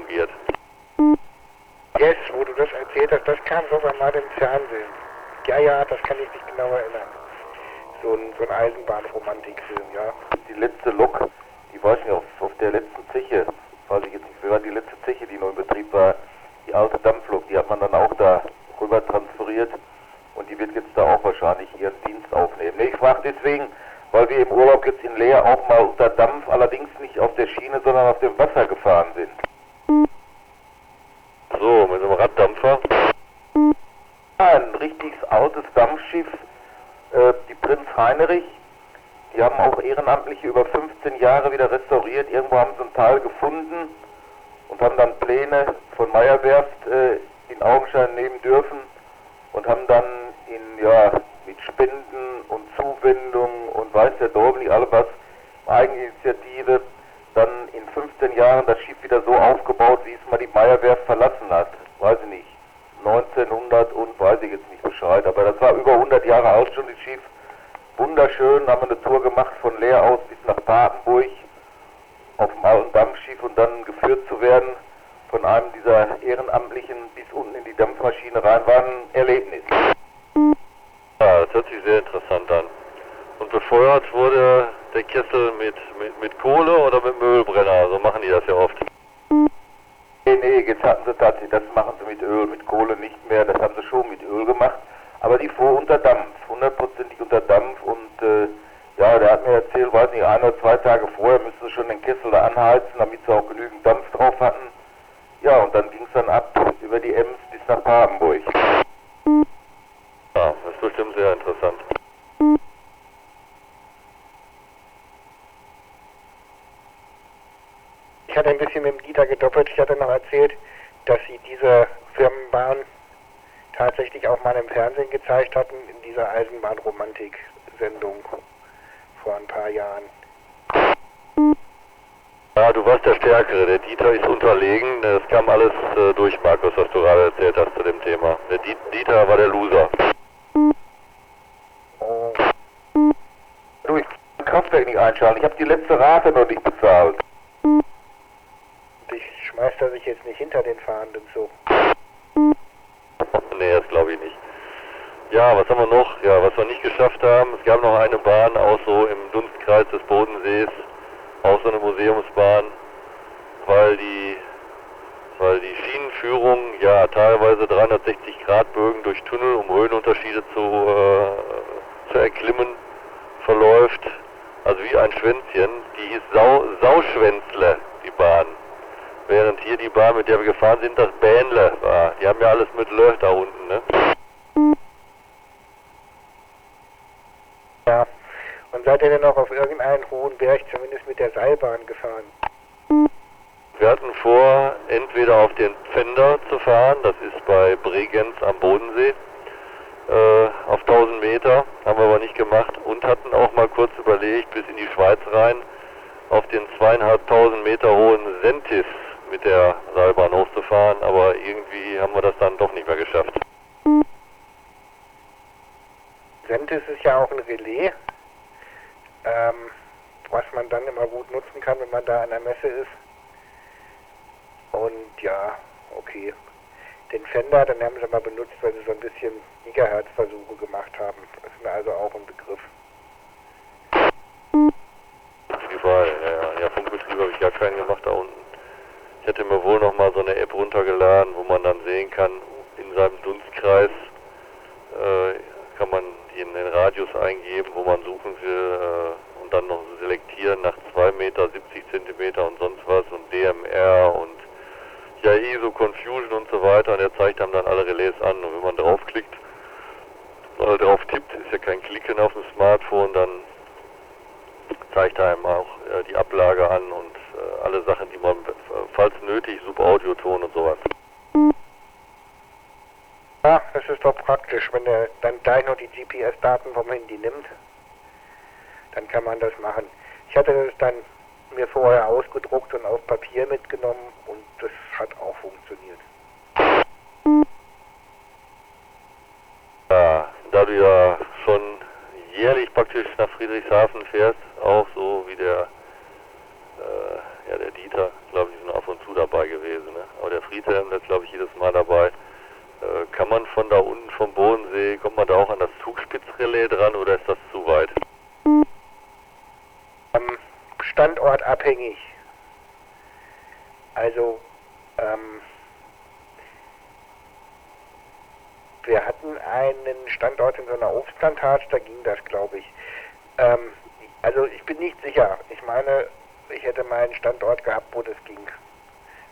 fungiert. Yes, wo du das erzählt hast, das kam sogar mal im Fernsehen. Ja, das kann ich nicht genau erinnern. So ein Eisenbahnromantikfilm, ja. Die letzte Lok, die war schon auf der letzten Zeche, weiß ich jetzt nicht, wer war die letzte Zeche, die noch in Betrieb war, die alte Dampflok, die hat man dann auch da rüber transferiert und die wird jetzt da auch wahrscheinlich ihren Dienst aufnehmen. Ich frage deswegen, weil wir im Urlaub jetzt in Leer auch mal unter Dampf, allerdings nicht auf der Schiene, sondern auf dem Wasser gefahren sind. So, mit einem Raddampfer. Ein richtiges altes Dampfschiff, die Prinz Heinrich, die haben auch Ehrenamtliche über 15 Jahre wieder restauriert. Irgendwo haben sie einen Teil gefunden und haben dann Pläne von Meyerwerft in Augenschein nehmen dürfen und haben dann mit Spenden und Zuwendungen und weiß der Teufel nicht alle was, Eigeninitiative, dann in 15 Jahren das Schiff wieder so aufgebaut, wie es mal die Meyerwerft verlassen hat. Weiß ich nicht. 1900 und weiß ich jetzt nicht Bescheid, aber das war über 100 Jahre alt schon, das Schiff. Wunderschön, haben wir eine Tour gemacht von Leer aus bis nach Papenburg auf dem alten Dampfschiff und dann geführt zu werden von einem dieser Ehrenamtlichen bis unten in die Dampfmaschine rein, war ein Erlebnis. Ja, das hört sich sehr interessant an. Und befeuert wurde der Kessel mit Kohle oder mit Ölbrenner, so machen die das ja oft. Nee, jetzt hatten sie tatsächlich, das machen sie mit Öl, mit Kohle nicht mehr, das haben sie schon mit Öl gemacht, aber die fuhr unter Dampf, 100%ig unter Dampf und der hat mir erzählt, weiß nicht, 1 oder 2 Tage vorher müssten sie schon den Kessel da anheizen, damit sie auch genügend Dampf drauf hatten. Ja, und dann ging es dann ab über die Ems bis nach Papenburg. Ja, das ist bestimmt sehr interessant. Ich hatte ein bisschen mit dem Dieter gedoppelt. Ich hatte noch erzählt, dass sie diese Firmenbahn tatsächlich auch mal im Fernsehen gezeigt hatten, in dieser Eisenbahnromantik-Sendung vor ein paar Jahren. Ja, du warst der Stärkere. Der Dieter ist unterlegen. Das kam alles durch, Markus, was du gerade erzählt hast zu dem Thema. Der Dieter war der Loser. Oh. Du, ich kann das Kraftwerk nicht einschalten. Ich habe die letzte Rate noch nicht bezahlt. Ich schmeiß da sich jetzt nicht hinter den Fahrenden so. Nee, das glaube ich nicht. Ja, was haben wir noch? Ja, was wir nicht geschafft haben, es gab noch eine Bahn, auch so im Dunstkreis des Bodensees, auch so eine Museumsbahn, weil die Schienenführung ja teilweise 360-Grad-Bögen durch Tunnel, um Höhenunterschiede zu erklimmen, verläuft. Also wie ein Schwänzchen, die hieß Sauschwänzle, die Bahn. Während hier die Bahn, mit der wir gefahren sind, das Bähnle war. Die haben ja alles mit Lö da unten, ne? Ja. Und seid ihr denn noch auf irgendeinen hohen Berg, zumindest mit der Seilbahn, gefahren? Wir hatten vor, entweder auf den Pfänder zu fahren, das ist bei Bregenz am Bodensee, auf 1000 Meter, haben wir aber nicht gemacht, und hatten auch mal kurz überlegt, bis in die Schweiz rein, auf den 2500 Meter hohen Sentis mit der Seilbahn hochzufahren, aber irgendwie haben wir das dann doch nicht mehr geschafft. Sentis ist ja auch ein Relais, was man dann immer gut nutzen kann, wenn man da an der Messe ist. Und ja, okay. Den Fender, den haben sie mal benutzt, weil sie so ein bisschen Gigahertz-Versuche gemacht haben. Das ist mir also auch ein Begriff. Auf jeden Fall, ja, Funkbetrieb habe ich gar keinen gemacht da unten. Ich hätte mir wohl noch mal so eine App runtergeladen, wo man dann sehen kann, in seinem Dunstkreis kann man in den Radius eingeben, wo man suchen will und dann noch selektieren nach 2 Meter, 70 Zentimeter und sonst was und DMR und ja, ISO, Confusion und so weiter, und er zeigt einem dann alle Relais an, und wenn man draufklickt oder drauf tippt, ist ja kein Klicken auf dem Smartphone, dann zeigt er einem auch die Ablage an und alle Sachen, die man, falls nötig, Subaudioton und sowas. Ja, das ist doch praktisch, wenn er dann gleich noch die GPS-Daten vom Handy nimmt, dann kann man das machen. Ich hatte das dann mir vorher ausgedruckt und auf Papier mitgenommen und das hat auch funktioniert. Ja, da du ja schon jährlich praktisch nach Friedrichshafen fährst, auch so wie der ja, der Dieter, glaube ich, ist ab und zu dabei gewesen, ne? Aber der Friedhelm, der ist, glaube ich, jedes Mal dabei. Kann man von da unten vom Bodensee, kommt man da auch an das Zugspitzrelais dran oder ist das zu weit? Standortabhängig. Also, wir hatten einen Standort in so einer Obstplantage, da ging das, glaube ich. Also ich bin nicht sicher. Ich meine, ich hätte mal einen Standort gehabt, wo das ging.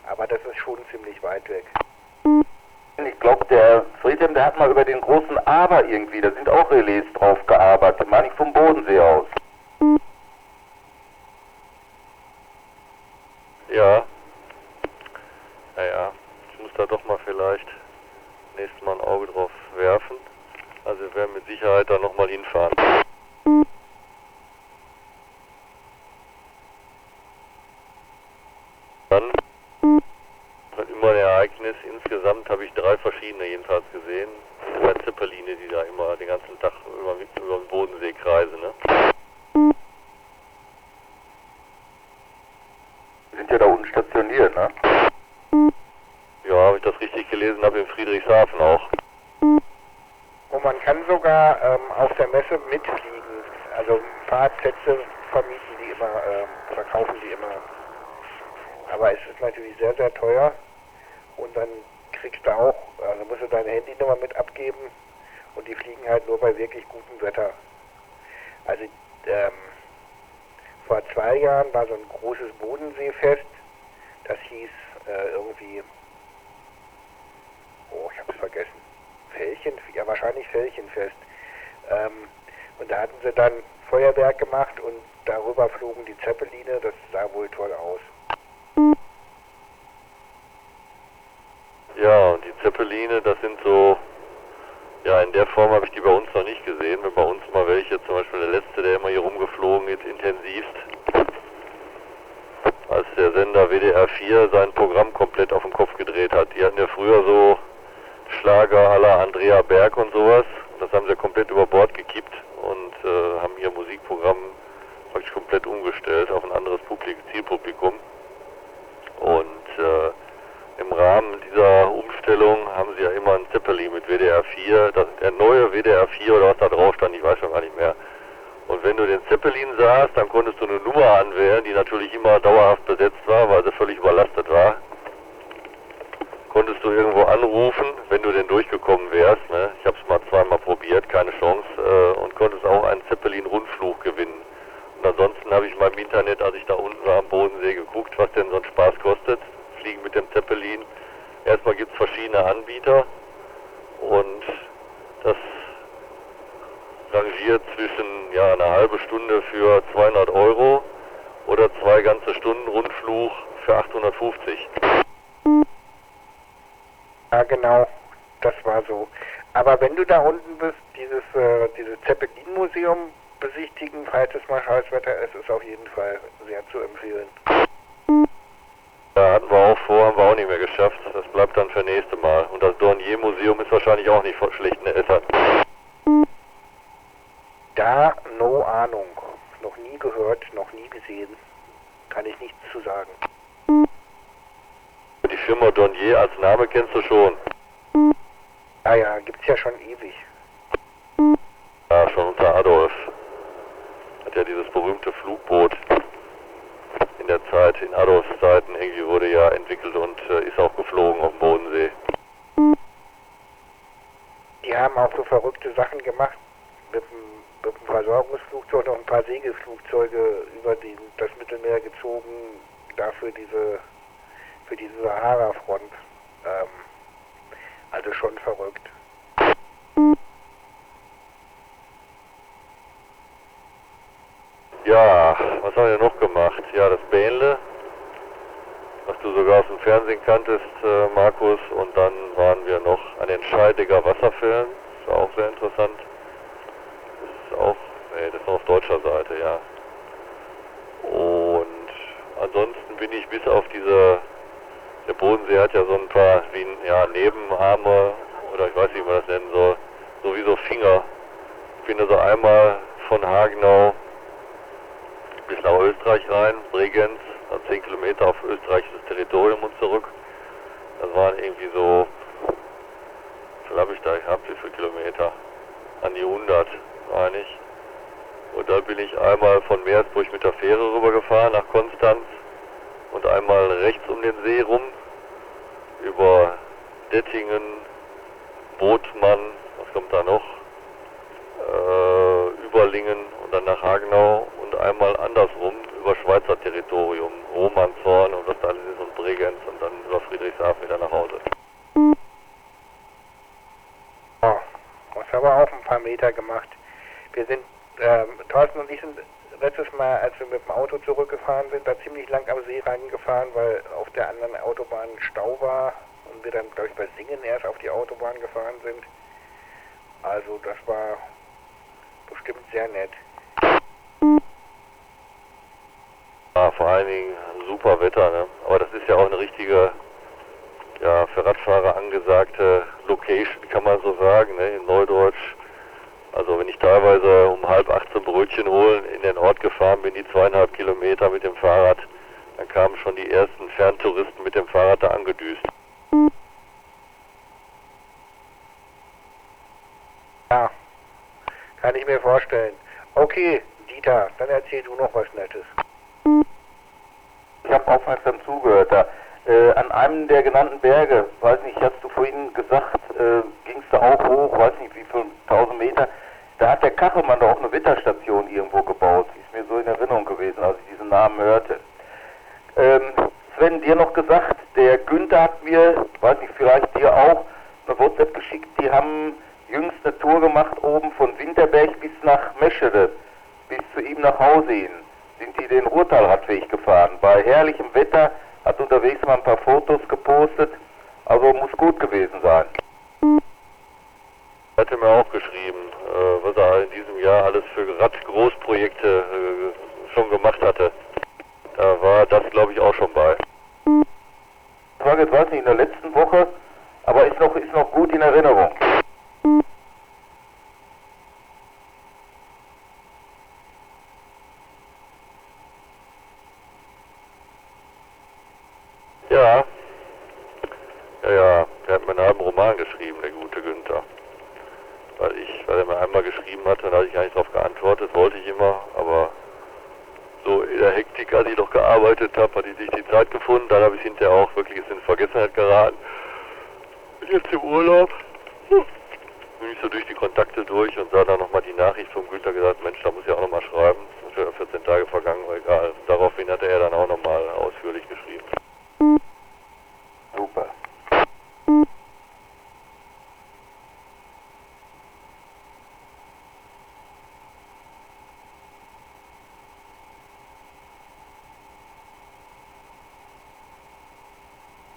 Aber das ist schon ziemlich weit weg. Ich glaube, der Friedhelm, der hat mal über den großen Aber irgendwie, da sind auch Relais drauf gearbeitet, meine ich vom Bodensee aus. Ja. Naja, ich muss da doch mal vielleicht nächstes Mal ein Auge drauf werfen. Also wir werden mit Sicherheit da nochmal hinfahren. Dann immer ein Ereignis. Insgesamt habe ich 3 verschiedene jedenfalls gesehen. 2 Zeppeline, die da immer den ganzen Tag über den Bodensee kreisen, ne? Die sind ja da unten stationiert, ne? Ja, habe ich das richtig gelesen habe, in Friedrichshafen auch. Und man kann sogar auf der Messe mitfliegen. Also Fahrradplätze vermieten die immer, verkaufen die immer. Aber es ist natürlich sehr, sehr teuer. Und dann kriegst du auch, also musst du deine Handynummer mit abgeben. Und die fliegen halt nur bei wirklich gutem Wetter. Also vor 2 Jahren war so ein großes Bodenseefest. Das hieß irgendwie, oh, ich hab's vergessen. Ja, wahrscheinlich Veilchenfest. Und da hatten sie dann Feuerwerk gemacht und darüber flogen die Zeppeline. Das sah wohl toll aus. Ja, und die Zeppeline, das sind so, ja, in der Form habe ich die bei uns noch nicht gesehen. Wenn bei uns mal welche, zum Beispiel der letzte, der immer hier rumgeflogen ist, intensivst, als der Sender WDR 4 sein Programm komplett auf den Kopf gedreht hat. Die hatten ja früher so Schlager à la Andrea Berg und sowas. Das haben sie komplett über Bord gekippt und haben ihr Musikprogramm praktisch komplett umgestellt auf ein anderes Zielpublikum. Und im Rahmen dieser Umstellung haben sie ja immer ein Zeppelin mit WDR 4, der neue WDR 4 oder was da drauf stand, ich weiß schon gar nicht mehr. Und wenn du den Zeppelin sahst, dann konntest du eine Nummer anwählen, die natürlich immer dauerhaft besetzt war, weil sie völlig überlastet war. Konntest du irgendwo anrufen, wenn du denn durchgekommen wärst, ne? Ich habe es mal 2-mal probiert, keine Chance, und konntest auch einen Zeppelin-Rundflug gewinnen. Und ansonsten habe ich mal im Internet, als ich da unten war am Bodensee, geguckt, was denn so ein Spaß kostet. Fliegen mit dem Zeppelin. Erstmal gibt es verschiedene Anbieter und das rangiert zwischen eine halbe Stunde für 200 € oder 2 ganze Stunden Rundflug für 850. Ja, genau. Das war so. Aber wenn du da unten bist, dieses Zeppelin-Museum besichtigen, falls es mal Scheißwetter ist, ist auf jeden Fall sehr zu empfehlen. Da hatten wir auch vor, haben wir auch nicht mehr geschafft. Das bleibt dann für nächste Mal. Und das Dornier-Museum ist wahrscheinlich auch nicht von schlechten Essern. Da, no Ahnung. Noch nie gehört, noch nie gesehen. Kann ich nichts zu sagen. Die Firma Dornier als Name kennst du schon. Ah ja, gibt's ja schon ewig. Ja, schon unter Adolf. Hat ja dieses berühmte Flugboot in der Zeit, in Adolfs Zeiten, irgendwie wurde ja entwickelt und ist auch geflogen auf dem Bodensee. Die haben auch so verrückte Sachen gemacht, mit dem Versorgungsflugzeug noch ein paar Segelflugzeuge über das Mittelmeer gezogen, dafür für diese Sahara-Front. Also schon verrückt. Ja, was haben wir noch gemacht? Ja, das Bähnle, was du sogar aus dem Fernsehen kanntest, Markus. Und dann waren wir noch an den Scheidegger Wasserfällen. Das war auch sehr interessant. Das ist auch, das ist noch auf deutscher Seite, ja. Und ansonsten bin ich bis auf der Bodensee hat ja so ein paar Nebenarme, oder ich weiß nicht, wie man das nennen soll, so wie so Finger. Ich bin also einmal von Hagenau bis nach Österreich rein, Bregenz, also 10 Kilometer auf österreichisches Territorium und zurück. Das waren irgendwie so, wie viel habe ich da gehabt, wie viele Kilometer? An die 100, meine ich. Und dann bin ich einmal von Meersburg mit der Fähre rübergefahren nach Konstanz und einmal rechts um den See rum, über Dettingen, Bothmann, was kommt da noch? Überlingen und dann nach Hagenau und einmal andersrum über Schweizer Territorium, Romanshorn und was da alles ist und Bregenz und dann über Friedrichshafen wieder nach Hause. Oh, das haben wir auch ein paar Meter gemacht. Wir sind, Thorsten und ich sind letztes Mal, als wir mit dem Auto zurückgefahren sind, da ziemlich lang am See reingefahren, weil auf der anderen Autobahn Stau war und wir dann, glaube ich, bei Singen erst auf die Autobahn gefahren sind. Also das war bestimmt sehr nett. Ja, vor allen Dingen super Wetter, ne? Aber das ist ja auch eine richtige, ja, für Radfahrer angesagte Location, kann man so sagen, ne? In Neudeutsch. Also wenn ich teilweise um 7:30 zum Brötchen holen in den Ort gefahren bin, die 2,5 Kilometer mit dem Fahrrad, dann kamen schon die ersten Ferntouristen mit dem Fahrrad da angedüst. Ja, kann ich mir vorstellen. Okay, Dieter, dann erzähl du noch was Nettes. Ich habe aufmerksam zugehört. Da, an einem der genannten Berge, weiß nicht, hast du vorhin gesagt, ging es da auch hoch, weiß nicht wie viele 1000 Meter, da hat der Kachelmann doch auch eine Wetterstation irgendwo gebaut. Ist mir so in Erinnerung gewesen, als ich diesen Namen hörte. Sven, dir noch gesagt, der Günther hat mir, weiß nicht, vielleicht dir auch, eine WhatsApp geschickt, die haben jüngst eine Tour gemacht oben von Winterberg bis nach Meschede, bis zu ihm nach Hause hin. Sind die den Ruhrtalradweg gefahren. Bei herrlichem Wetter, hat unterwegs mal ein paar Fotos gepostet, also muss gut gewesen sein. Er hatte mir auch geschrieben, was er in diesem Jahr alles für Radgroßprojekte schon gemacht hatte. Da war das, glaube ich, auch schon bei. Ich war jetzt, weiß nicht, in der letzten Woche, aber ist noch gut in Erinnerung. Ja. Der hat mir einen halben Roman geschrieben, der gute Günther. Weil er mir einmal geschrieben hatte, da hatte ich gar nicht darauf geantwortet, wollte ich immer, aber so in der Hektik, als ich noch gearbeitet habe, hatte ich nicht die Zeit gefunden, dann habe ich hinterher auch wirklich in Vergessenheit geraten. Und jetzt im Urlaub bin ich so durch die Kontakte durch und sah dann nochmal die Nachricht vom Günther, gesagt, Mensch, da muss ich auch nochmal schreiben. Das sind schon 14 Tage vergangen, aber egal. Daraufhin hatte er dann auch nochmal ausführlich geschrieben. Super.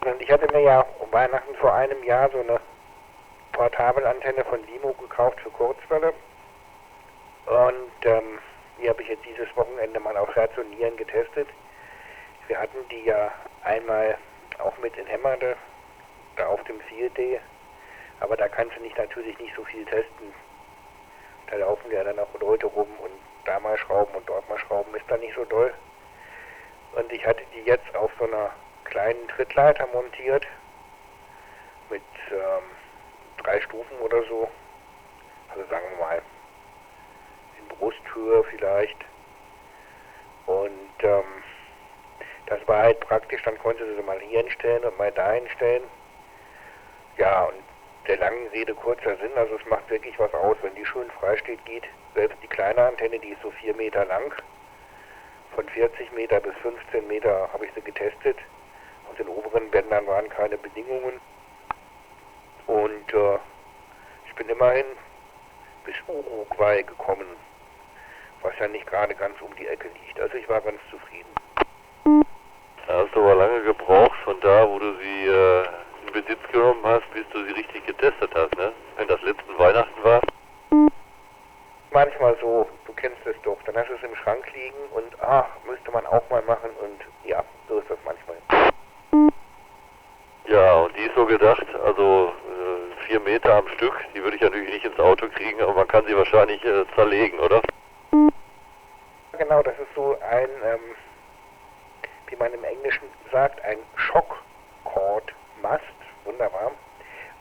Und ich hatte mir ja um Weihnachten vor einem Jahr so eine Portabelantenne von Limo gekauft für Kurzwelle. Und die habe ich jetzt dieses Wochenende mal auf Herz und Nieren getestet. Wir hatten die ja einmal auch mit in Hemmerde, da auf dem 4D. Aber da kannst du natürlich nicht so viel testen. Da laufen ja dann auch Leute rum und da mal schrauben und dort mal schrauben, ist dann nicht so doll. Und ich hatte die jetzt auf so einer kleinen Trittleiter montiert mit 3 Stufen oder so, also sagen wir mal in Brusthöhe vielleicht, und das war halt praktisch, dann konnte sie mal hier hinstellen und mal da hinstellen. Ja, und der langen Rede kurzer Sinn, also es macht wirklich was aus, wenn die schön frei steht, geht selbst die kleine Antenne, die ist so 4 Meter lang, von 40 Meter bis 15 Meter habe ich sie getestet. Auf den oberen Bändern waren keine Bedingungen. Und ich bin immerhin bis Uruguay gekommen, was ja nicht gerade ganz um die Ecke liegt. Also ich war ganz zufrieden. Da hast du aber lange gebraucht, von da, wo du sie in Besitz genommen hast, bis du sie richtig getestet hast, ne? Wenn das letzten Weihnachten war. Manchmal so, du kennst es doch. Dann hast du es im Schrank liegen und müsste man auch mal machen, und ja, so ist das manchmal. Ja, und die ist so gedacht, also 4 Meter am Stück, die würde ich natürlich nicht ins Auto kriegen, aber man kann sie wahrscheinlich zerlegen, oder? Genau, das ist so ein, wie man im Englischen sagt, ein Shock-Cord-Mast. Wunderbar.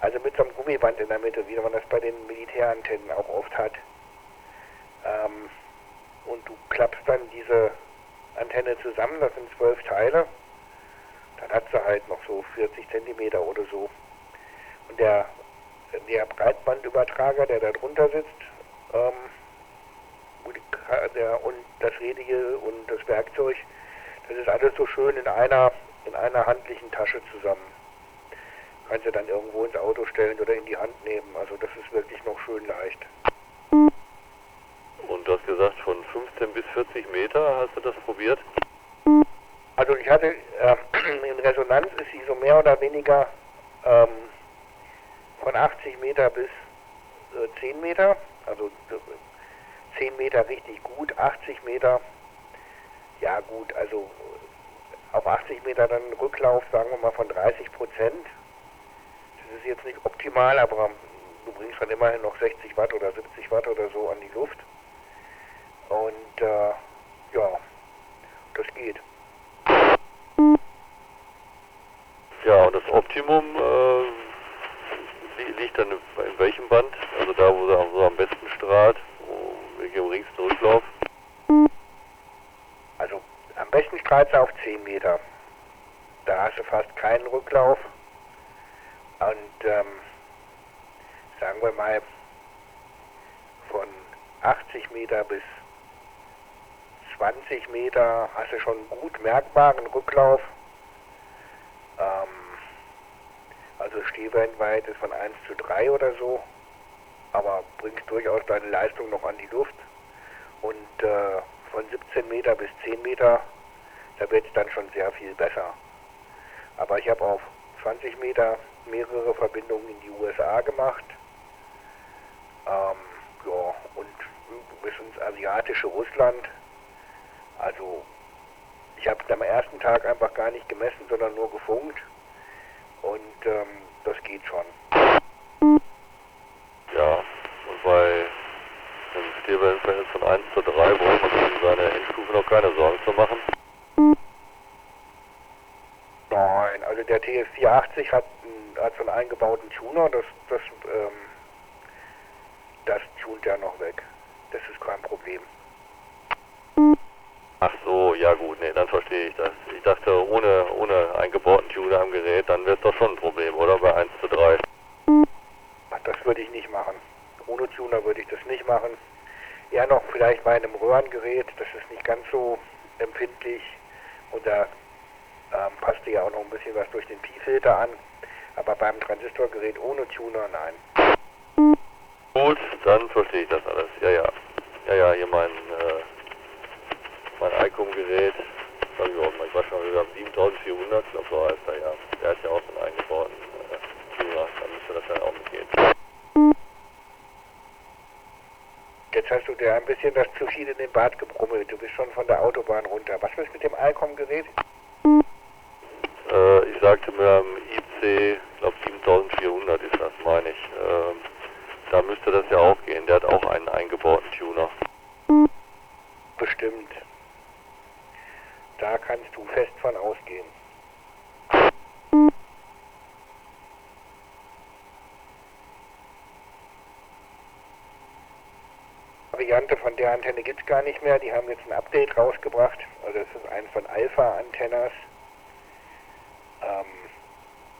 Also mit so einem Gummiband in der Mitte, wie man das bei den Militärantennen auch oft hat. Und du klappst dann diese Antenne zusammen, das sind 12 Teile. Dann hat sie halt noch so 40 Zentimeter oder so. Und der Breitbandübertrager, der da drunter sitzt, und das Rädige und das Werkzeug, das ist alles so schön in einer handlichen Tasche zusammen. Kannst du dann irgendwo ins Auto stellen oder in die Hand nehmen. Also das ist wirklich noch schön leicht. Und du hast gesagt, von 15 bis 40 Meter hast du das probiert? Also ich hatte, in Resonanz ist sie so mehr oder weniger von 80 Meter bis 10 Meter. Also 10 Meter richtig gut, 80 Meter, ja gut, also auf 80 Meter dann Rücklauf, sagen wir mal von 30%. Das ist jetzt nicht optimal, aber du bringst dann immerhin noch 60 Watt oder 70 Watt oder so an die Luft. Und ja, das geht. Ja, und das Optimum liegt dann in welchem Band? Also da, wo sie so am besten strahlt, wegen dem geringsten Rücklauf? Also am besten strahlt sie auf 10 Meter. Da hast du fast keinen Rücklauf. Und sagen wir mal von 80 Meter bis 20 Meter hast du schon gut merkbaren Rücklauf. Also Stehbandweite ist von 1:3 oder so, aber bringst durchaus deine Leistung noch an die Luft. Und von 17 Meter bis 10 Meter, da wird es dann schon sehr viel besser. Aber ich habe auf 20 Meter mehrere Verbindungen in die USA gemacht. Ja, und bis ins asiatische Russland. Also ich habe es am ersten Tag einfach gar nicht gemessen, sondern nur gefunkt. Und das geht schon. Ja, und bei einem Stehbandverhältnis von 1:3 braucht man sich in seiner Endstufe noch keine Sorgen zu machen. Nein, also der TF480 hat so einen eingebauten Tuner, das tunt ja noch weg. Das ist kein Problem. Ach so, ja gut, nee, dann verstehe ich das. Ich dachte, ohne eingebauten Tuner am Gerät, dann wäre es doch schon ein Problem, oder? Bei 1:3. Das würde ich nicht machen. Ohne Tuner würde ich das nicht machen. Eher noch vielleicht bei einem Röhrengerät, das ist nicht ganz so empfindlich. Und da passt ja auch noch ein bisschen was durch den Pi-Filter an. Aber beim Transistorgerät ohne Tuner, nein. Gut, dann verstehe ich das alles. Ja, ja. Ja, ja, hier mein ICOM-Gerät. Ich war schon wieder am 7400, ich glaube so heißt er, ja. Der hat ja auch so einen eingebauten Tuner, dann müsste das dann auch mitgehen. Jetzt hast du dir ein bisschen das zu viel in den Bart gebrummelt. Du bist schon von der Autobahn runter. Was ist mit dem ICOM-Gerät? Ich sagte mir am IC, ich glaube 7400 ist das, meine ich. Da müsste das ja auch gehen. Der hat auch einen eingebauten Tuner. Bestimmt. Da kannst du fest von ausgehen. Variante von der Antenne gibt es gar nicht mehr. Die haben jetzt ein Update rausgebracht. Also das ist eins von Alpha-Antennas.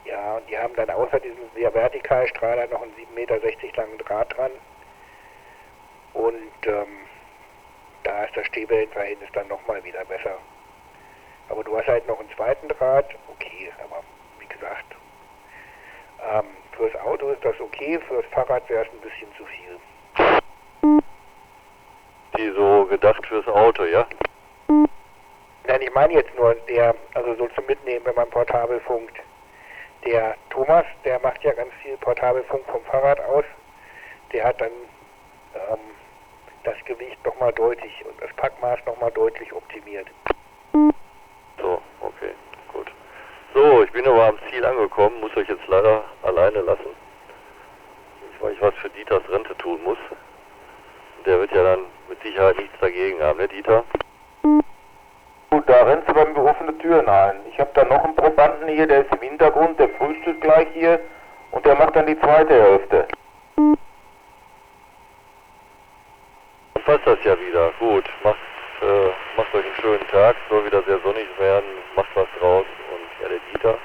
Ja, und die haben dann außer diesem sehr Vertikalstrahler noch einen 7,60 Meter langen Draht dran. Und da ist das Stehwellenverhältnis dann nochmal wieder besser. Aber du hast halt noch einen zweiten Draht, okay, aber wie gesagt, fürs Auto ist das okay, fürs Fahrrad wäre es ein bisschen zu viel. Die so gedacht fürs Auto, ja? Nein, ich meine jetzt nur also so zum Mitnehmen, wenn man portabel funkt. Der Thomas, der macht ja ganz viel Portabelfunk vom Fahrrad aus. Der hat dann das Gewicht nochmal deutlich und das Packmaß nochmal deutlich optimiert. So, okay, gut. So, ich bin aber am Ziel angekommen, muss euch jetzt leider alleine lassen. Weil ich was für Dieters Rente tun muss. Der wird ja dann mit Sicherheit nichts dagegen haben, ne Dieter? Gut, da rennst du bei mir offene Türen ein. Ich habe da noch einen Probanten hier, der ist im Hintergrund, der frühstückt gleich hier und der macht dann die zweite Hälfte. Passt das ja wieder. Gut, macht euch einen schönen Tag, soll wieder sehr sonnig werden, macht was draus und ja, der Dieter,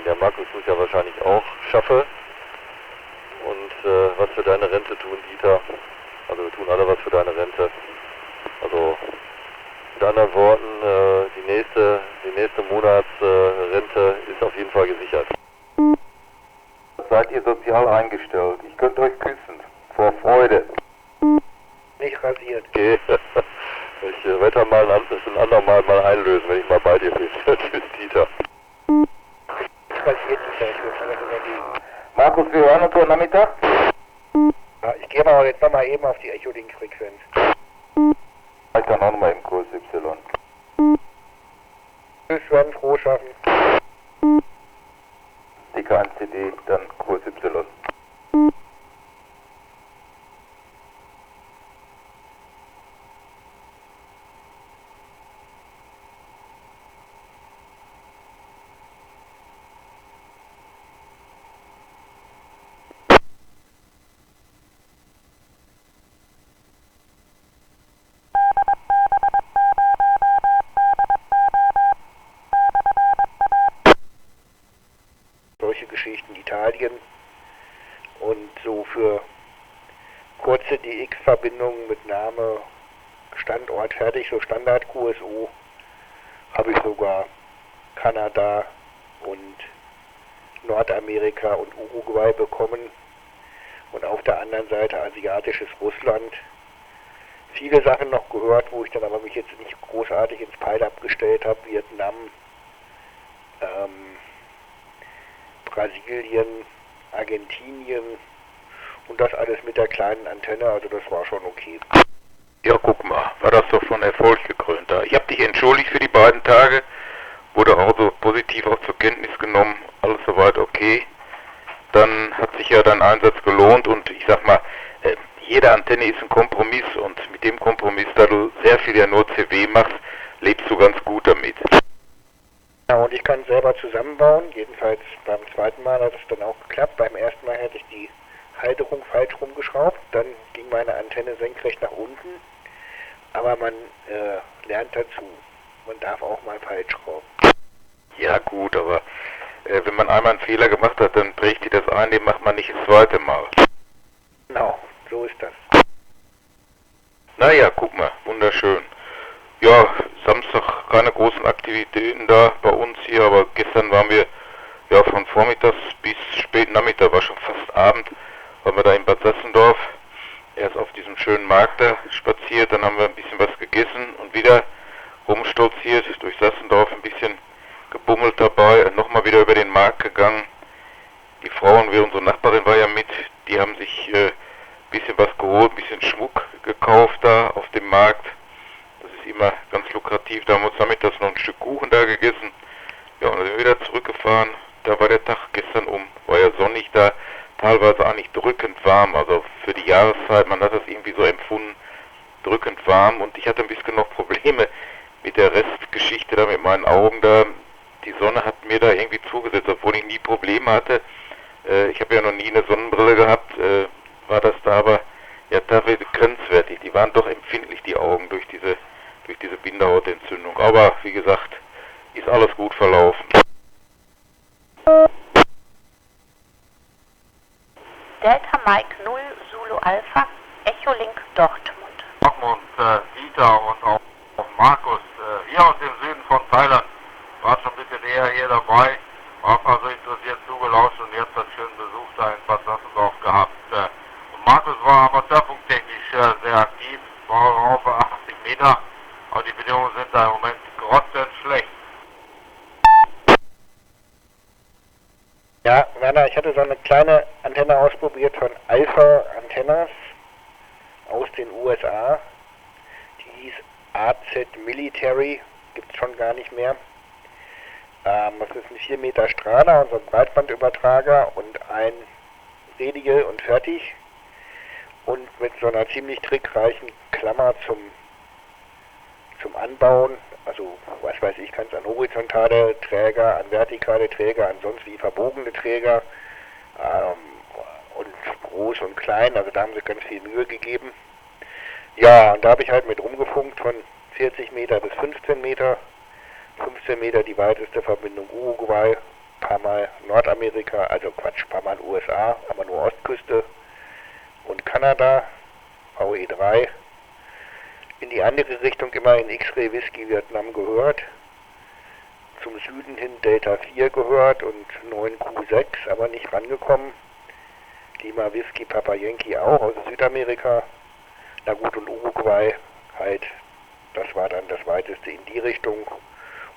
der Markus muss ja wahrscheinlich auch schaffen und was für deine Rente tun, Dieter, also wir tun alle was für deine Rente, also mit anderen Worten, die nächste Monatsrente ist auf jeden Fall gesichert. Seid ihr sozial eingestellt? Ich könnte euch küssen, vor Freude. Nicht rasiert. Okay, ich werde dann mal ein andermal mal einlösen, wenn ich mal bei dir bin. Tschüss, Dieter. Nicht rasiert, Dieter, ich will alles dagegen. Markus, wir hören uns heute Nachmittag. Ja, ich gehe aber jetzt nochmal eben auf die Echolink-Frequenz. Ich kann auch nochmal im Kurs Y. Tschüss, Sven, froh schaffen. DK1CD, dann Kurs Y. Solche Geschichten Italien und so für kurze DX-Verbindungen mit Name, Standort fertig, so Standard QSO, habe ich sogar Kanada und Nordamerika und Uruguay bekommen und auf der anderen Seite asiatisches Russland. Viele Sachen noch gehört, wo ich dann aber mich jetzt nicht großartig ins Pile abgestellt habe, Vietnam, Brasilien, Argentinien und das alles mit der kleinen Antenne, also das war schon okay. Ja, guck mal, war das doch schon Erfolg gekrönt da. Ich habe dich entschuldigt für die beiden Tage, wurde auch so positiv auch zur Kenntnis genommen, alles soweit okay. Dann hat sich ja dein Einsatz gelohnt und ich sag mal, jede Antenne ist ein Kompromiss und mit dem Kompromiss, da du sehr viel ja nur CW machst, lebst du ganz gut damit. Ja, und ich kann selber zusammenbauen, jedenfalls beim zweiten Mal hat es dann auch geklappt. Beim ersten Mal hätte ich die Halterung falsch rumgeschraubt, dann ging meine Antenne senkrecht nach unten, aber man lernt dazu. Man darf auch mal falsch schrauben. Ja gut, aber wenn man einmal einen Fehler gemacht hat, dann bricht die das ein, den macht man nicht das zweite Mal. Genau, so ist das. Naja, guck mal, wunderschön. Ja, Samstag keine großen Aktivitäten da bei uns hier, aber gestern waren wir ja von vormittags bis spät Nachmittag, war schon fast Abend, waren wir da in Bad Sassendorf, erst auf diesem schönen Markt da spaziert, dann haben wir ein bisschen was gegessen und wieder rumstolziert, durch Sassendorf ein bisschen gebummelt dabei, nochmal wieder über den Markt gegangen. Die Frau und wir, unsere Nachbarin war ja mit, die haben sich ein bisschen was geholt, ein bisschen Schmuck gekauft da auf dem Markt. Das ist immer ganz lukrativ. Da haben wir uns nachmittags noch ein Stück Kuchen da gegessen. Ja, und dann sind wir wieder zurückgefahren. Da war der Tag gestern war ja sonnig da, teilweise eigentlich drückend warm. Also für die Jahreszeit, man hat das irgendwie so empfunden, drückend warm. Und ich hatte ein bisschen noch Probleme mit der Restgeschichte da mit meinen Augen da. Die Sonne hat mir da irgendwie zugesetzt, obwohl ich nie Probleme hatte. Ich habe ja noch nie eine Sonnenbrille gehabt, war das da aber ja teilweise grenzwertig. Die waren doch empfindlich, die Augen, durch diese Bindehautentzündung. Aber wie gesagt, ist alles gut verlaufen. Delta Mike 0 Zulu Alpha, Echolink Dortmund. Und Dieter und auch Markus hier aus dem Süden von Thailand. War schon ein bisschen eher hier dabei, hab also interessiert zugelauscht und jetzt einen schönen Besuch da in Bad Sassendorf gehabt. Und Markus war amateurfunktechnisch sehr aktiv, war auf 80 Meter, aber die Bedingungen sind da im Moment grottenschlecht. Ja, Werner, ich hatte so eine kleine Antenne ausprobiert von Alpha Antennas aus den USA. Die hieß AZ Military, gibt es schon gar nicht mehr. Das ist ein 4 Meter Strahler, unser Breitbandübertrager und ein Redial und fertig. Und mit so einer ziemlich trickreichen Klammer zum zum Anbauen. Also, was weiß ich, kann es an horizontale Träger, an vertikale Träger, an sonst wie verbogene Träger und groß und klein. Also da haben sie ganz viel Mühe gegeben. Ja, und da habe ich halt mit rumgefunkt von 40 Meter bis 15 Meter. 15 Meter die weiteste Verbindung Uruguay, paar Mal Nordamerika, also Quatsch, paar Mal USA, aber nur Ostküste und Kanada, VE3. In die andere Richtung immer in X-Ray Whisky Vietnam gehört. Zum Süden hin Delta 4 gehört und 9Q6, aber nicht rangekommen. Lima Whisky Papa Yankee auch aus Südamerika. Na gut, und Uruguay halt, das war dann das weiteste in die Richtung.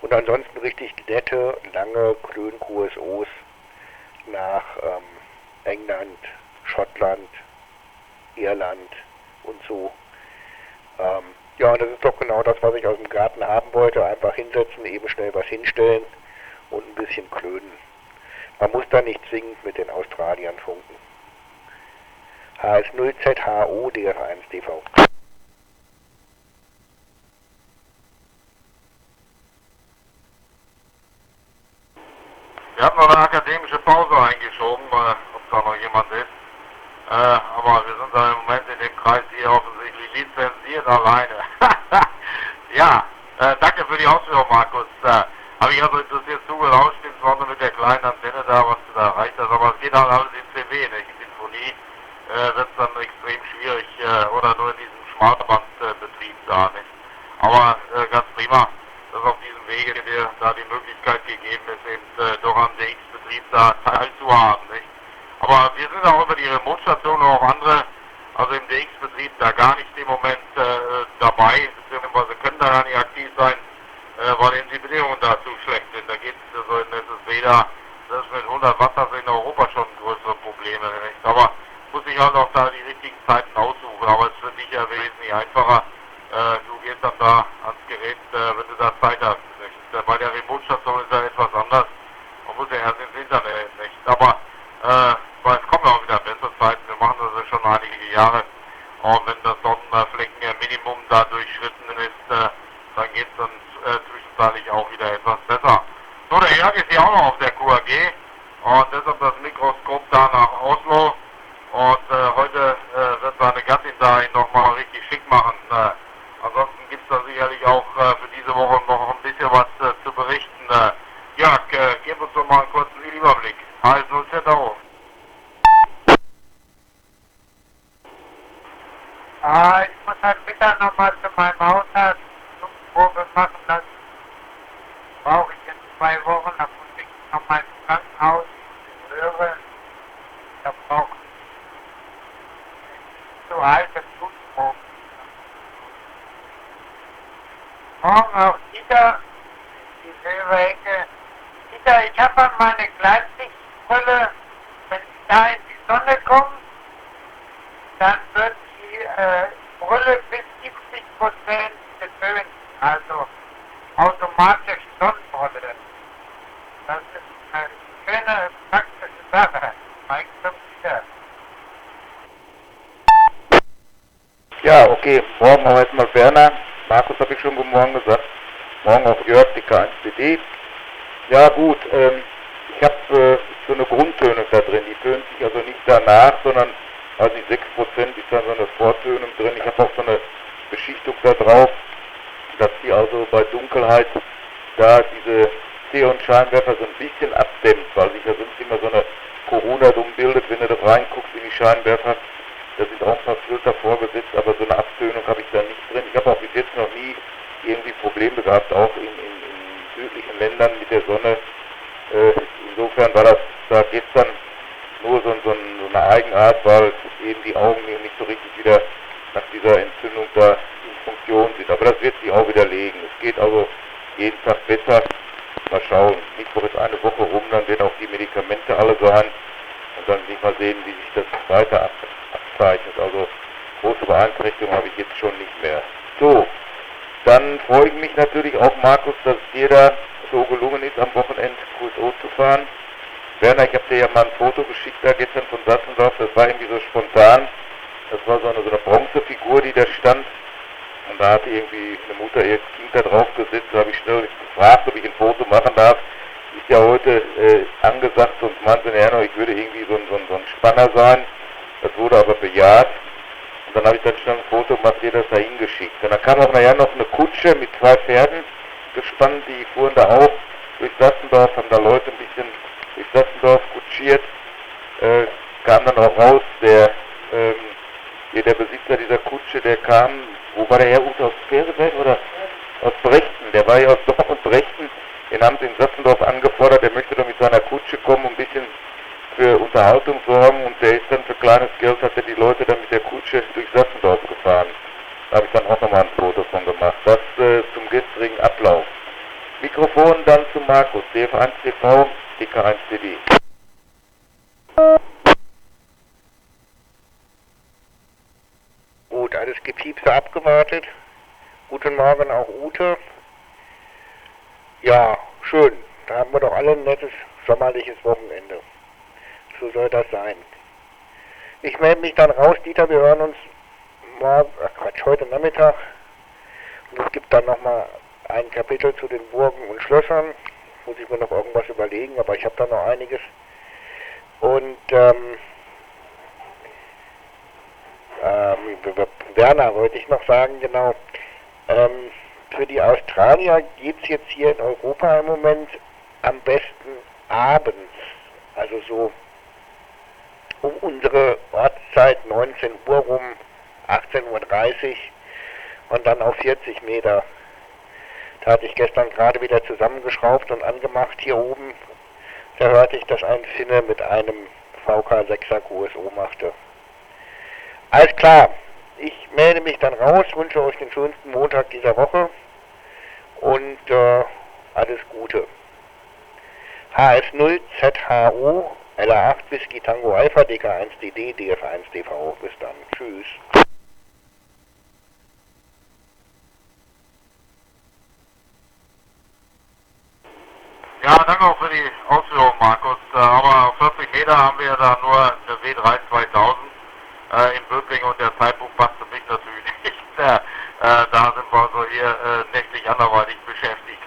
Und ansonsten richtig nette, lange Klön-QSOs nach England, Schottland, Irland und so. Ja, und das ist doch genau das, was ich aus dem Garten haben wollte. Einfach hinsetzen, eben schnell was hinstellen und ein bisschen klönen. Man muss da nicht zwingend mit den Australiern funken. HS0ZHO DF1DV. Wir hatten noch eine akademische Pause eingeschoben, ob da noch jemand ist. Aber wir sind da im Moment in dem Kreis hier offensichtlich lizenziert alleine. Ja, danke für die Ausführung, Markus. Habe ich also interessiert zugelauscht, insbesondere mit der kleinen Antenne da, was du da erreicht hast. Aber es geht halt alles in CW, nicht? In Sinfonie wird es dann extrem schwierig oder nur in diesem Schmalbandbetrieb da, nicht? Aber ganz prima, dass auf diesem Wege dir da die Möglichkeit gegeben ist, eben doch am DX-Betrieb da teilzuhaben, nicht? Aber wir sind auch über die Remote-Station und auch andere, also im DX-Betrieb da gar nicht im Moment dabei, beziehungsweise können da gar nicht aktiv sein, weil eben die Bedingungen da zu schlecht sind. Da geht es so in SSW da, das ist mit 100 Watt, das in Europa schon größere Probleme, nicht? Aber muss ich halt auch da die richtigen Zeiten aussuchen, aber es ist für dich ja wesentlich einfacher. Du gehst dann da ans Gerät, wenn du da Zeit hast, nicht? Bei der Remote-Station ist ja etwas anders. Man muss ja erst ins Internet, nicht? Aber es kommen auch wieder bessere Zeiten. Wir machen das ja schon einige Jahre. Und wenn das Sonnenfleckenminimum da durchschritten ist, dann geht es dann zwischenzeitlich auch wieder etwas besser. So, der Jörg ist hier auch noch auf der QAG und deshalb das Mikroskop da nach Oslo. Und heute wird seine Gattin da ihn nochmal richtig schick machen. Ansonsten gibt es da sicherlich auch für diese Woche noch ein bisschen was zu berichten. Jörg, gib uns doch mal einen kurzen Überblick. HS0ZHO. Ich muss halt Mittag nochmal zu meinem Hausarzt Probe machen lassen. Brauche ich in 2 Wochen, dann muss ich nochmal ins Krankenhaus höre. Da brauche ich so alte Blutproben. Morgen auch Dieter, dieselbe Ecke. Dieter, ich habe an meine Gleitsichtbrille, wenn ich da in die Sonne komme, dann wird die Brille bis 70% getönt, also automatisch Sonnenbrille. Das ist eine schöne, praktische Sache. Mike, zum wieder. Ja, okay, morgen auch erstmal Werner. Markus habe ich schon guten Morgen gesagt. Morgen auch Jörg, DK1DD. Ja gut, ich habe so eine Grundtönung da drin. Die tönt sich also nicht danach, sondern also 6% ist da so eine Vortönung drin. Ich habe auch so eine Beschichtung da drauf, dass die also bei Dunkelheit da diese Xenon-Scheinwerfer so ein bisschen abdämmt, weil sich ja sonst immer so eine Corona drum bildet, wenn du da reinguckst in die Scheinwerfer. Da sind auch ein paar Filter vorgesetzt, aber so eine Abtönung habe ich da nicht drin. Ich habe auch bis jetzt noch nie irgendwie Probleme gehabt, auch in südlichen Ländern mit der Sonne. Insofern war das da gestern nur so eine Eigenart, weil eben die Augen nicht so richtig wieder nach dieser Entzündung da in Funktion sind. Aber das wird sich auch wieder legen. Es geht also jeden Tag besser. Mal schauen. Mittwoch ist eine Woche rum, dann werden auch die Medikamente alle sein. Und dann will ich mal sehen, wie sich das weiter abzeichnet. Also große Beeinträchtigung habe ich jetzt schon nicht mehr. So, dann freue ich mich natürlich auch, Markus, dass es dir da so gelungen ist, am Wochenende QSO zu fahren. Werner, ich habe dir ja mal ein Foto geschickt da gestern von Sassendorf, das war irgendwie so spontan. Das war so eine Bronzefigur, die da stand. Und da hatte irgendwie eine Mutter ihr Kind da drauf gesetzt, da habe ich schnell gefragt, ob ich ein Foto machen darf. Ist ja heute angesagt, sonst meinte er noch, ich würde irgendwie so ein Spanner sein. Das wurde aber bejaht. Und dann habe ich dann schnell ein Foto gemacht, ihr das da hingeschickt. Und dann kam auch nachher noch eine Kutsche mit 2 Pferden gespannt, die fuhren da auch durch Sassendorf, haben da Leute ein bisschen durch Sassendorf kutschiert. Kam dann auch raus, der Besitzer dieser Kutsche, der kam, wo war der her, aus Ferseberg oder aus Brechten, der war ja aus Dortmund Brechten, den haben sie in Sassendorf angefordert, der möchte doch mit seiner Kutsche kommen, ein bisschen für Unterhaltung sorgen, und der ist dann für kleines Geld, hat er die Leute dann mit der Kutsche durch Sassendorf gefahren. Da habe ich dann auch nochmal ein Foto von gemacht. Das zum gestrigen Ablauf. Mikrofon dann zu Markus, DF1 TV, DK1 DD. Gut, alles Gepiepse abgewartet. Guten Morgen auch Ute. Ja, schön. Da haben wir doch alle ein nettes sommerliches Wochenende. So soll das sein. Ich melde mich dann raus, Dieter, wir hören uns morgen, heute Nachmittag. Und es gibt dann nochmal ein Kapitel zu den Burgen und Schlössern. Muss ich mir noch irgendwas überlegen, aber ich habe da noch einiges. Und Werner wollte ich noch sagen, genau. Für die Australier geht es jetzt hier in Europa im Moment am besten abends. Also so um unsere Ortszeit 19 Uhr rum, 18:30 Uhr und dann auf 40 Meter. Da hatte ich gestern gerade wieder zusammengeschraubt und angemacht hier oben. Da hörte ich, dass ein Finne mit einem VK6er QSO machte. Alles klar, ich melde mich dann raus, wünsche euch den schönsten Montag dieser Woche und alles Gute. HS0 ZHO LA8 Whisky Tango Alpha DK1 DD DF1 DV. Bis dann. Tschüss. Ja, danke auch für die Ausführung, Markus. Aber auf 40 Meter haben wir da nur eine W3 2000 in Böbling und der Zeitpunkt passt für mich natürlich nicht. Da sind wir also hier nächtlich anderweitig beschäftigt.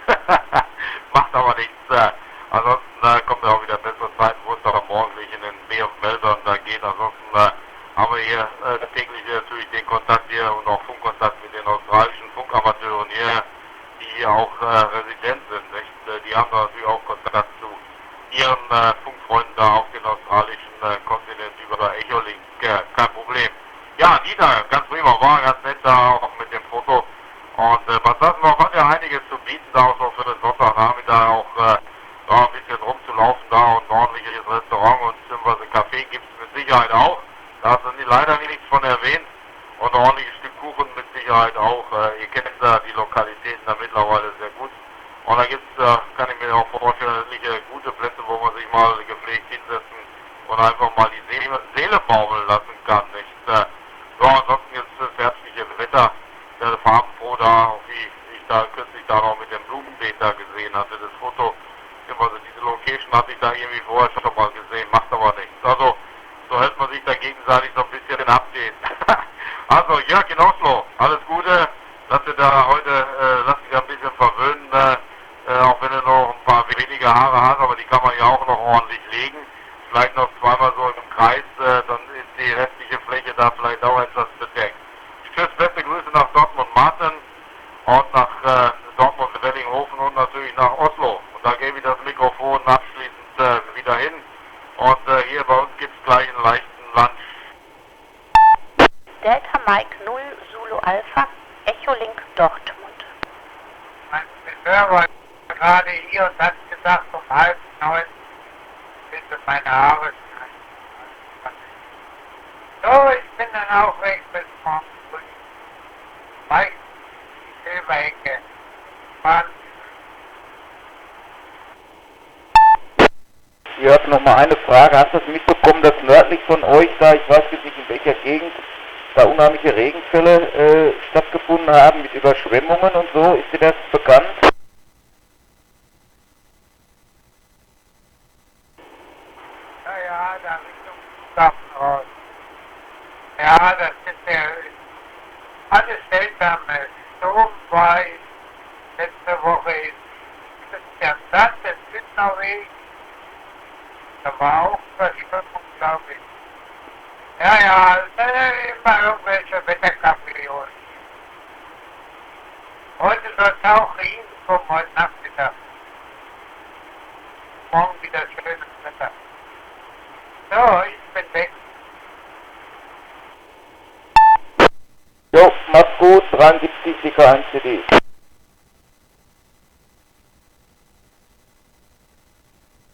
Macht aber nichts. Ansonsten kommt ja auch wieder bessere Zeiten, wo es dann morgendlich in den Meer- und Wäldern da geht. Ansonsten haben wir hier täglich natürlich den Kontakt hier und auch Funkkontakt mit den australischen Funkamateuren hier, die hier auch resident sind. Nicht? Die haben da natürlich auch Kontakt zu ihren Funkfreunden da auf den australischen Kontinent über Echolink. Kein Problem. Ja, Dieter, ganz prima, war ganz nett da auch mit dem Foto. Und was das noch, hat ja einiges zu bieten, da auch so für den Sonntagnachmittag auch da ein bisschen rumzulaufen da und ein ordentliches Restaurant und beziehungsweise Café gibt es mit Sicherheit auch. Da hast du leider nichts von erwähnt. Und ein ordentliches Stück Kuchen mit Sicherheit auch. Ihr kennt da die Lokalitäten da mittlerweile sehr gut. Und da gibt es, kann ich mir auch vorstellen, gute Plätze, wo man sich mal gepflegt hinsetzen und einfach mal die Seele baumeln lassen kann. Nicht? So, ansonsten jetzt das herbstliche Wetter, der farbenfroh da, auch wie ich da kürzlich da noch mit dem Blumenbeet da gesehen hatte. Das Foto, beziehungsweise diese Location hatte ich da irgendwie vorher schon mal gesehen, macht aber nichts. Also, so hält man sich da gegenseitig so ein bisschen in Update. Also, Jörg in Oslo, alles Gute, dass du da heute, lass dich ein bisschen verwöhnen, auch wenn du noch ein paar wenige Haare hast, aber die kann man ja auch noch ordentlich legen. Vielleicht noch zweimal so im Kreis, dann ist die restliche Fläche da vielleicht auch etwas bedeckt. Tschüss, beste Grüße nach Dortmund-Martin und nach Dortmund-Wellinghofen und natürlich nach Oslo. Und da gebe ich das Mikrofon abschließend wieder hin. Und hier bei uns gibt es gleich einen leichten Lunch. Delta Mike 0 Zulu Alpha, Echolink Dortmund. Mein Friseur war gerade hier und hat gesagt, um 8:30 bitte meine Haare schneiden. So, ich bin dann auch weg bis morgen früh. Mike, die Silberecke. Mann. Ich habe noch mal eine Frage. Hast du es mitbekommen, dass nördlich von euch da, ich weiß jetzt nicht in welcher Gegend, da unheimliche Regenfälle stattgefunden haben mit Überschwemmungen und so? Ist dir das bekannt? Ja, da Richtung Flughafen raus. Ja, das ist alles Seltsame. Sturm war letzte Woche in Christian Satt, im Südnorwegen. Da war auch Verstimmung, glaube ich. Ja, immer irgendwelche Wetterkapriolen. Heute soll es auch Regen kommen, heute Nachmittag. Morgen wieder schönes Wetter. So, ich bin weg. Jo, mach's gut, 73 DK1 CD.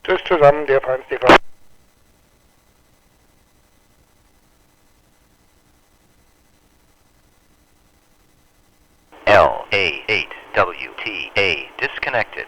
Tschüss zusammen, der Feinsticker. LA8WTA disconnected.